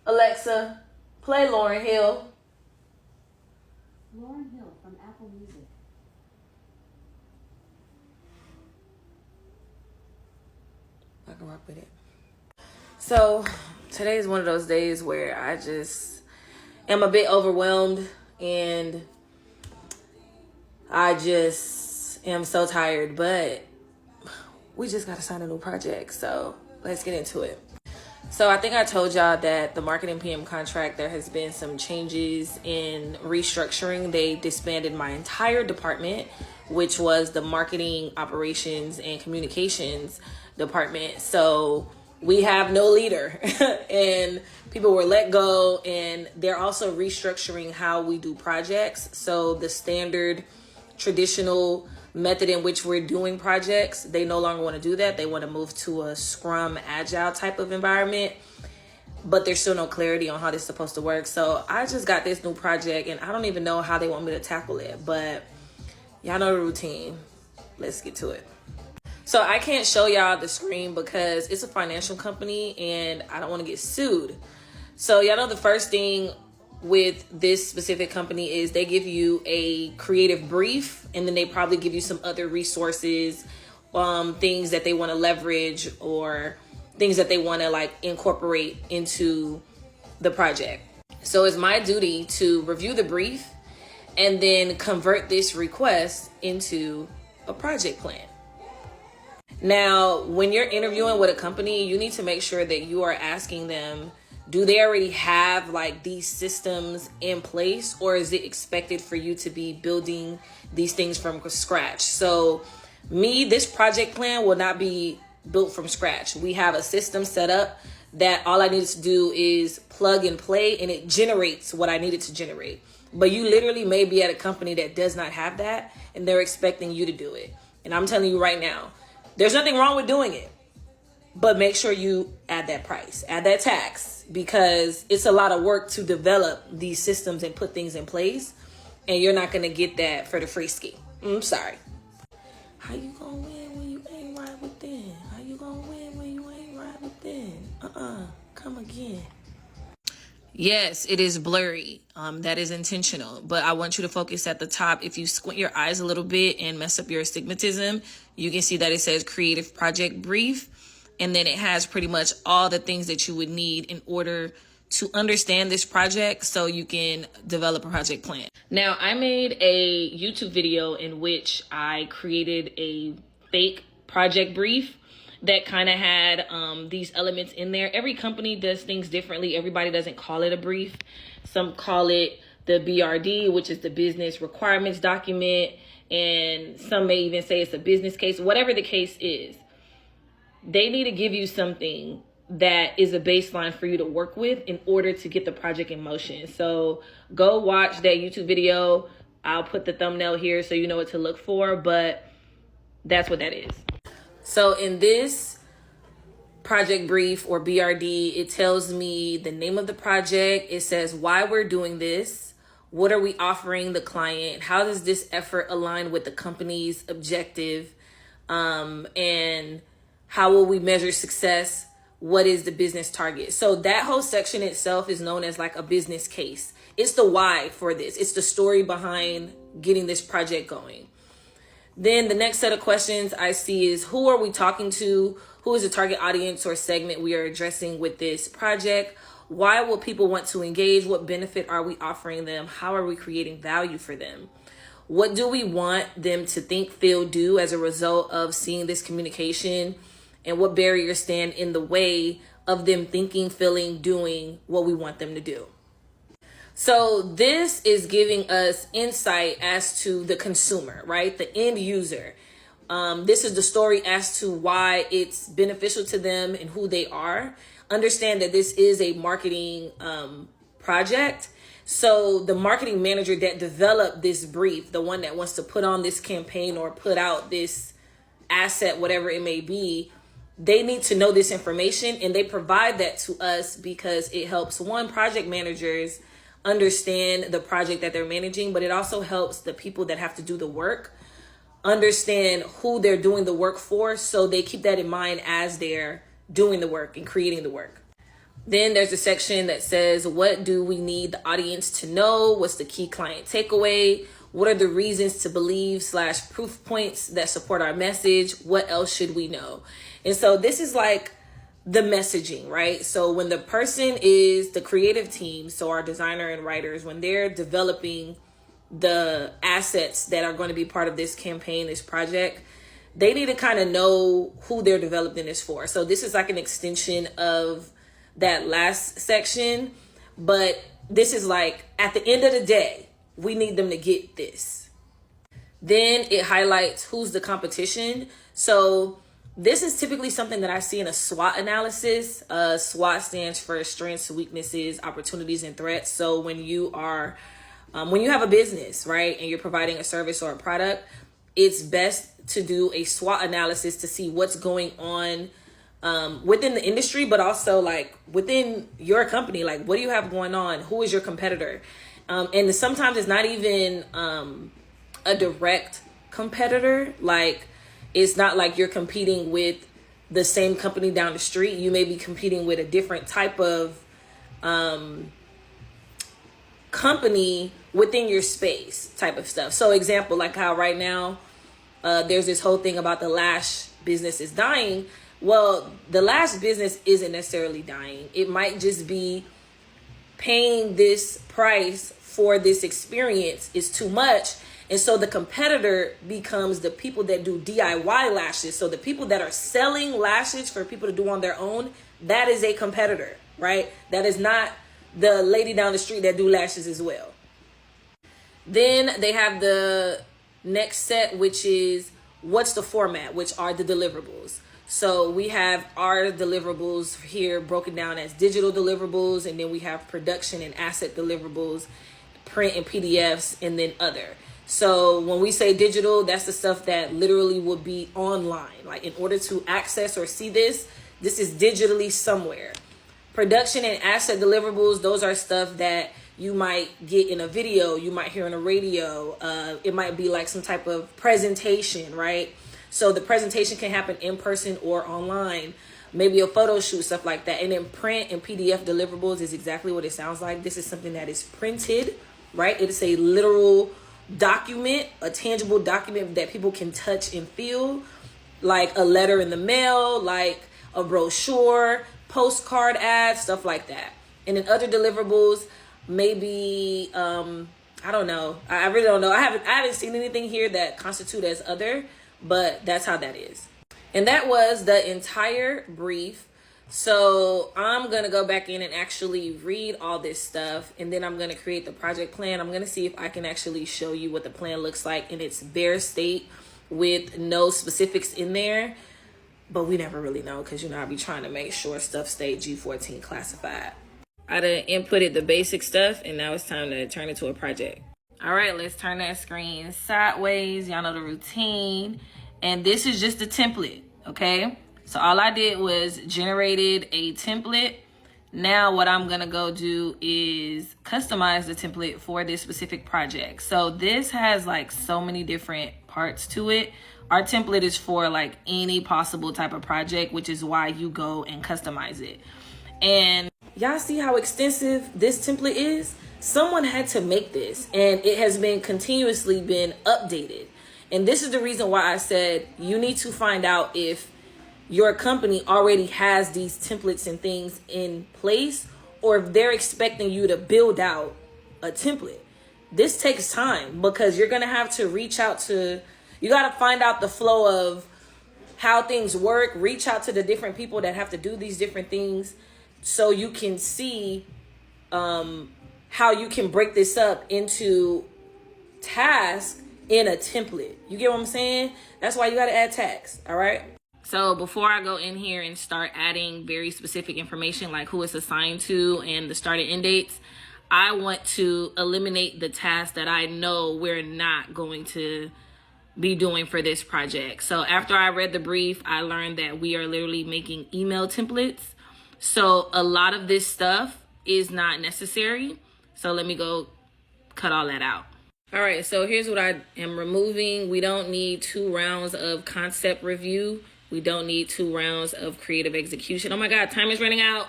Alexa, play Lauryn Hill. Lauryn Hill from Apple Music. I can rock with it. So today is one of those days where I just am a bit overwhelmed and I just am so tired, but we just got to sign a new project. So let's get into it. So I think I told y'all that the marketing PM contract, there has been some changes in restructuring. They disbanded my entire department, which was the marketing operations and communications department. So we have no leader and people were let go, and they're also restructuring how we do projects. So the standard traditional method in which we're doing projects, they no longer want to do that. They want to move to a Scrum Agile type of environment, but there's still no clarity on how this is supposed to work. So I just got this new project and I don't even know how they want me to tackle it, but y'all know the routine. Let's get to it. So I can't show y'all the screen because it's a financial company and I don't want to get sued. So y'all know the first thing with this specific company is they give you a creative brief, and then they probably give you some other resources, things that they want to leverage or things that they want to like incorporate into the project. So it's my duty to review the brief and then convert this request into a project plan. Now, when you're interviewing with a company, you need to make sure that you are asking them, do they already have like these systems in place, or is it expected for you to be building these things from scratch? So this project plan will not be built from scratch. We have a system set up that all I needed to do is plug and play and it generates what I needed to generate. But you literally may be at a company that does not have that and they're expecting you to do it. And I'm telling you right now, there's nothing wrong with doing it, but make sure you add that price, add that tax, because it's a lot of work to develop these systems and put things in place, and you're not going to get that for the free ski. I'm sorry. How you going to win when you ain't right within? How you going to win when you ain't right within? Come again. Yes, it is blurry. That is intentional, but I want you to focus at the top. If you squint your eyes a little bit and mess up your astigmatism, you can see that it says creative project brief. And then it has pretty much all the things that you would need in order to understand this project so you can develop a project plan. Now, I made a YouTube video in which I created a fake project brief that kind of had these elements in there. Every company does things differently. Everybody doesn't call it a brief. Some call it the BRD, which is the business requirements document. And some may even say it's a business case. Whatever the case is, they need to give you something that is a baseline for you to work with in order to get the project in motion. So go watch that YouTube video. I'll put the thumbnail here so you know what to look for, but that's what that is. So in this project brief or BRD, it tells me the name of the project. It says why we're doing this. What are we offering the client? How does this effort align with the company's objective? And how will we measure success? What is the business target? So that whole section itself is known as like a business case. It's the why for this. It's the story behind getting this project going. Then the next set of questions I see is, who are we talking to? Who is the target audience or segment we are addressing with this project? Why will people want to engage? What benefit are we offering them? How are we creating value for them? What do we want them to think, feel, do as a result of seeing this communication? And what barriers stand in the way of them thinking, feeling, doing what we want them to do? So this is giving us insight as to the consumer, right? The end user. This is the story as to why it's beneficial to them and who they are. Understand that this is a marketing project. So the marketing manager that developed this brief, the one that wants to put on this campaign or put out this asset, whatever it may be, they need to know this information, and they provide that to us because it helps project managers understand the project that they're managing, but it also helps the people that have to do the work understand who they're doing the work for, so they keep that in mind as they're doing the work and creating the work. Then there's a section that says, what do we need the audience to know? What's the key client takeaway? What are the reasons to believe / proof points that support our message? What else should we know? And so this is like the messaging, right? So when the person is the creative team, so our designer and writers, when they're developing the assets that are going to be part of this campaign, this project, they need to kind of know who they're developing this for. So this is like an extension of that last section, but this is like, at the end of the day, we need them to get this. Then it highlights who's the competition. So this is typically something that I see in a SWOT analysis. SWOT stands for strengths, weaknesses, opportunities, and threats. So when you are, when you have a business, right, and you're providing a service or a product, it's best to do a SWOT analysis to see what's going on within the industry, but also like within your company. Like, what do you have going on? Who is your competitor? And sometimes it's not even a direct competitor. Like, it's not like you're competing with the same company down the street. You may be competing with a different type of company within your space type of stuff. So example, like how right now there's this whole thing about the lash business is dying. Well, the lash business isn't necessarily dying. It might just be paying this price for this experience is too much. And so the competitor becomes the people that do DIY lashes. So the people that are selling lashes for people to do on their own, that is a competitor, right? That is not the lady down the street that do lashes as well. Then they have the next set, which is what's the format, which are the deliverables. So we have our deliverables here broken down as digital deliverables, and then we have production and asset deliverables, print and PDFs, and then other. So when we say digital, that's the stuff that literally will be online. Like, in order to access or see this, this is digitally somewhere. Production and asset deliverables, those are stuff that you might get in a video, you might hear on a radio. It might be like some type of presentation, right? So the presentation can happen in person or online, maybe a photo shoot, stuff like that. And then print and PDF deliverables is exactly what it sounds like. This is something that is printed, right? It is a literal document, a tangible document that people can touch and feel, like a letter in the mail, like a brochure, postcard ads, stuff like that. And then other deliverables, maybe, I don't know. I really don't know. I haven't seen anything here that constitute as other, but that's how that is. And that was the entire brief. So I'm going to go back in and actually read all this stuff, and then I'm going to create the project plan. I'm going to see if I can actually show you what the plan looks like in its bare state with no specifics in there. But we never really know, because, you know, I be trying to make sure stuff stay G14 classified. I done inputted the basic stuff, and now it's time to turn it to a project. All right, let's turn that screen sideways. Y'all know the routine. And this is just a template, okay? So all I did was generated a template. Now what I'm gonna go do is customize the template for this specific project. So this has like so many different parts to it. Our template is for like any possible type of project, which is why you go and customize it. And y'all see how extensive this template is? Someone had to make this, and it has been continuously been updated. And this is the reason why I said you need to find out if your company already has these templates and things in place, or if they're expecting you to build out a template. This takes time, because you're going to have to reach out to, you got to find out the flow of how things work, reach out to the different people that have to do these different things, so you can see how you can break this up into tasks in a template. You get what I'm saying? That's why you got to add tags, all right? So before I go in here and start adding very specific information, like who it's assigned to and the start and end dates, I want to eliminate the tasks that I know we're not going to be doing for this project. So after I read the brief, I learned that we are literally making email templates. So a lot of this stuff is not necessary. So let me go cut all that out. All right, so here's what I am removing. We don't need 2 rounds of concept review. We don't need 2 rounds of creative execution. Oh my God, time is running out.